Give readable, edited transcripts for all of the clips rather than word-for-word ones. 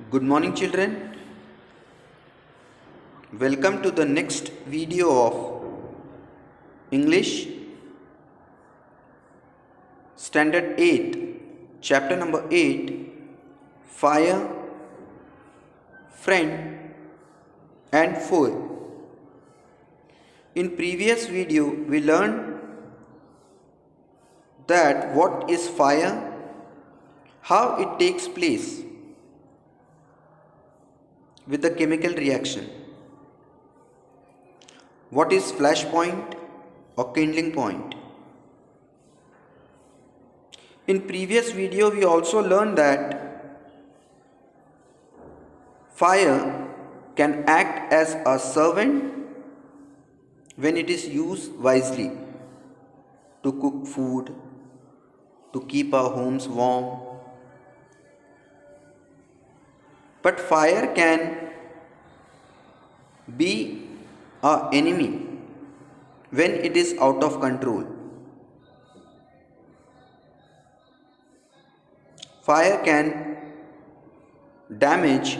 Good morning, children. Welcome to the next video of English Standard 8, Chapter number 8, Fire, Friend and Foe. In previous video, we learned that what is fire, how it takes place with the chemical reaction. What is flash point or kindling point? In previous video we also learned that fire can act as a servant when it is used wisely to cook food, to keep our homes warm. But fire can be our enemy when it is out of control. Fire can damage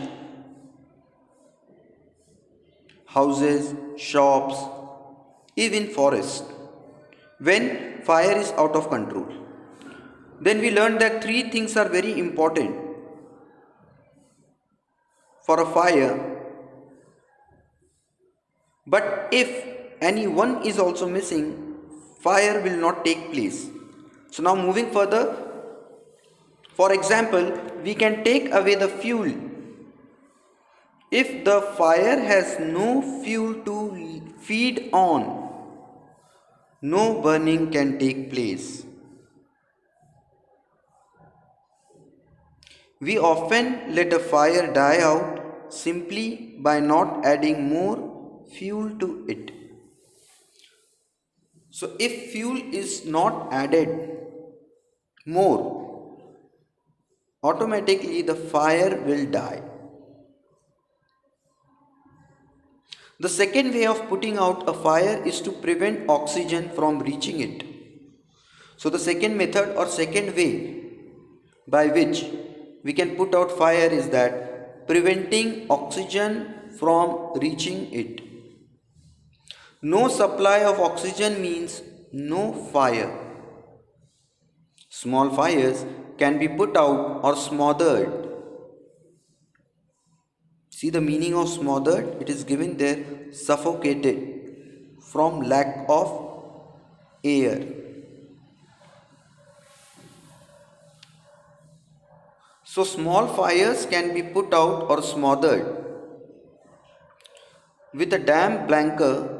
houses, shops, even forests when fire is out of control. Then we learned that three things are very important for a fire. But if any one is also missing, fire will not take place. So now moving further, for example, we can take away the fuel. If the fire has no fuel to feed on, no burning can take place. We often let a fire die out simply by not adding more fuel to it. So if fuel is not added more, automatically the fire will die. The second way of putting out a fire is to prevent oxygen from reaching it. So the second method or second way by which we can put out fire is that preventing oxygen from reaching it. No supply of oxygen means no fire. Small fires can be put out or smothered. See the meaning of smothered? It is given there, suffocated from lack of air. So small fires can be put out or smothered with a damp blanket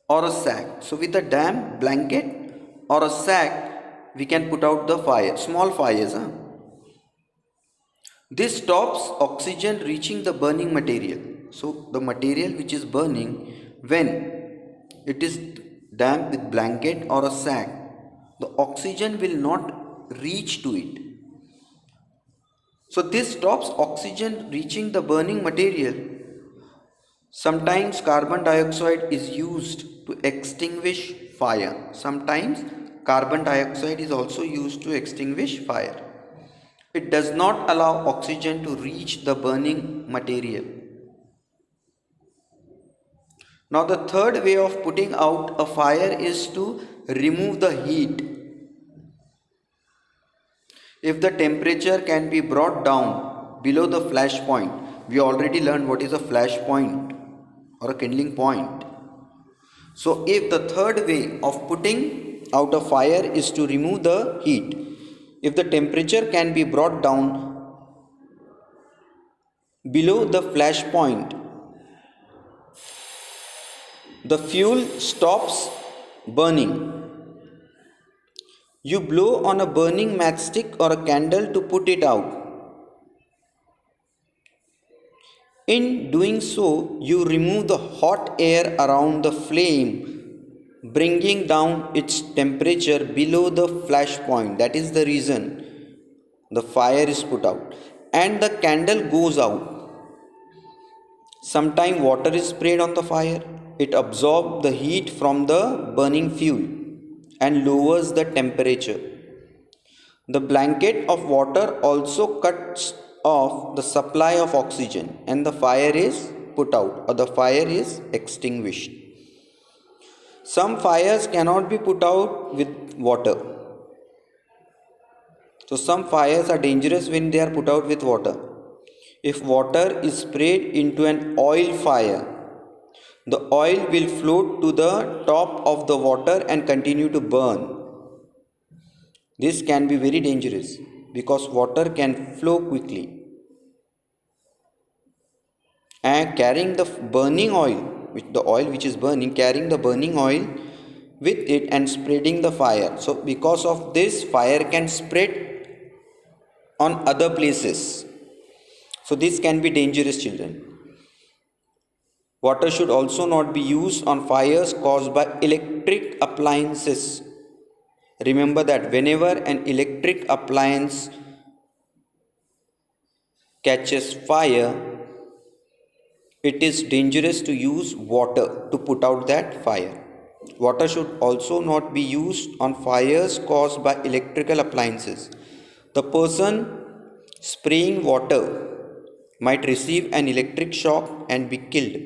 or a sack. So with a damp blanket or a sack, we can put out the fire, small fires. This stops oxygen reaching the burning material. So the material which is burning, when it is damp with blanket or a sack, the oxygen will not reach to it. So this stops oxygen reaching the burning material. Sometimes carbon dioxide is used to extinguish fire. Sometimes carbon dioxide is also used to extinguish fire. It does not allow oxygen to reach the burning material. Now the third way of putting out a fire is to remove the heat. If the temperature can be brought down below the flash point, we already learned what is a flash point or a kindling point. So if the third way of putting out a fire is to remove the heat, if the temperature can be brought down below the flash point, the fuel stops burning. You blow on a burning matchstick or a candle to put it out. In doing so, you remove the hot air around the flame, bringing down its temperature below the flash point. That is the reason the fire is put out. And the candle goes out. Sometimes water is sprayed on the fire. It absorbs the heat from the burning fuel and lowers the temperature. The blanket of water also cuts of the supply of oxygen and the fire is put out or the fire is extinguished. Some fires cannot be put out with water. So some fires are dangerous when they are put out with water. If water is sprayed into an oil fire, the oil will float to the top of the water and continue to burn. This can be very dangerous because water can flow quickly. And carrying the burning oil, the oil which is burning, carrying the burning oil with it and spreading the fire. So because of this, fire can spread on other places. So this can be dangerous, children. Water should also not be used on fires caused by electric appliances. Remember that whenever an electric appliance catches fire, it is dangerous to use water to put out that fire. Water should also not be used on fires caused by electrical appliances. The person spraying water might receive an electric shock and be killed.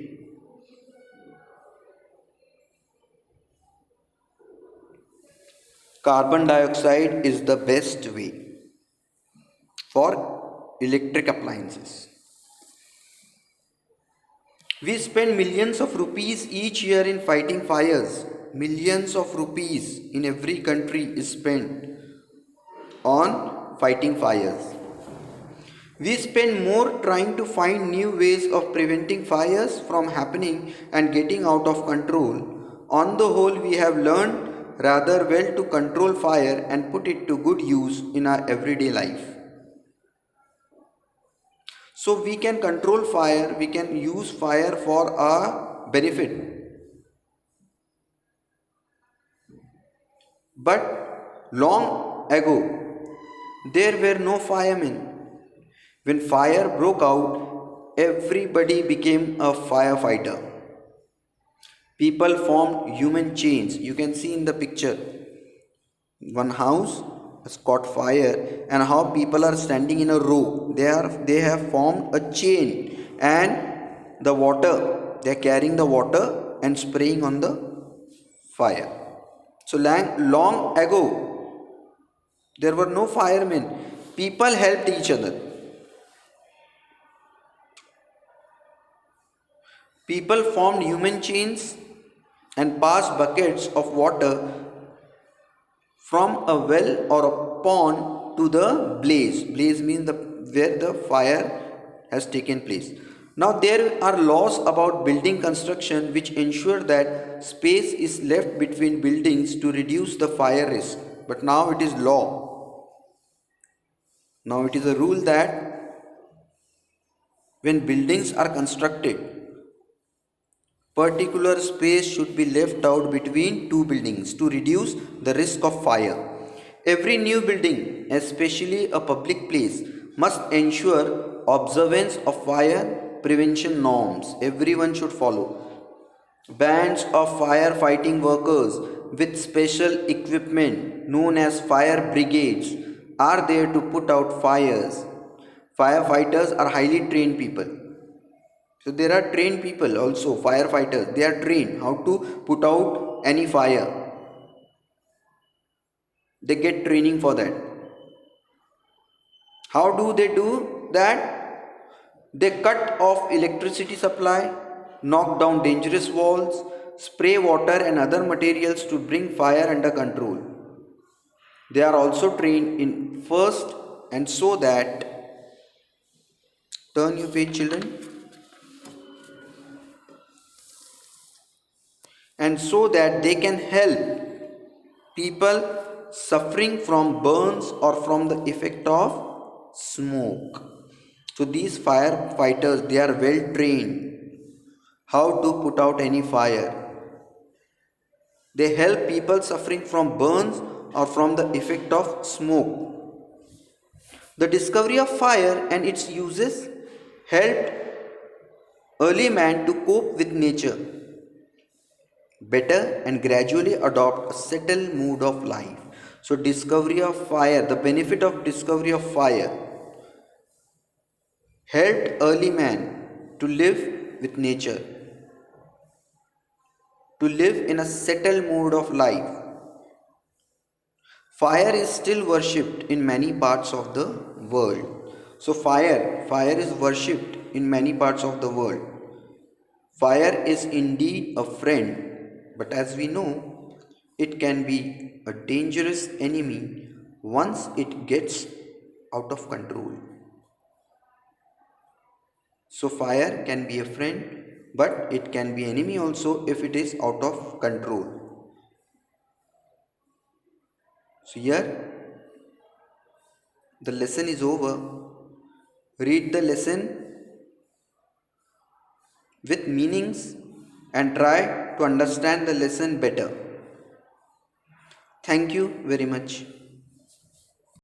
Carbon dioxide is the best way for electric appliances. We spend millions of rupees each year in fighting fires. Millions of rupees in every country is spent on fighting fires. We spend more trying to find new ways of preventing fires from happening and getting out of control. On the whole, we have learned rather well to control fire and put it to good use in our everyday life. So we can control fire, we can use fire for our benefit. But long ago, there were no firemen. When fire broke out, everybody became a firefighter. People formed human chains. You can see in the picture, one house has caught fire and how people are standing in a row. They have formed a chain, and the water, they are carrying the water and spraying on the fire. So long ago, there were no firemen. People helped each other. People formed human chains and passed buckets of water from a well or a pond to the blaze. Blaze means where the fire has taken place. Now there are laws about building construction which ensure that space is left between buildings to reduce the fire risk. But now it is law. Now it is a rule that when buildings are constructed, particular space should be left out between two buildings to reduce the risk of fire. Every new building, especially a public place, must ensure observance of fire prevention norms. Everyone should follow. Bands of firefighting workers with special equipment known as fire brigades are there to put out fires. Firefighters are highly trained people. So there are trained people also, firefighters. They are trained how to put out any fire. They get training for that. How do they do that? They cut off electricity supply, knock down dangerous walls, spray water and other materials to bring fire under control. They are also trained in first and so that, turn your page children, and so that they can help people suffering from burns or from the effect of smoke. So these firefighters, they are well trained how to put out any fire. They help people suffering from burns or from the effect of smoke. The discovery of fire and its uses helped early man to cope with nature better and gradually adopt a settled mood of life. So discovery of fire, the benefit of discovery of fire. helped early man to live with nature, to live in a settled mode of life. Fire is still worshipped in many parts of the world. So fire is worshipped in many parts of the world. Fire is indeed a friend, but as we know, it can be a dangerous enemy once it gets out of control. So fire can be a friend, but it can be enemy also if it is out of control. So here the lesson is over. Read the lesson with meanings and try to understand the lesson better. Thank you very much.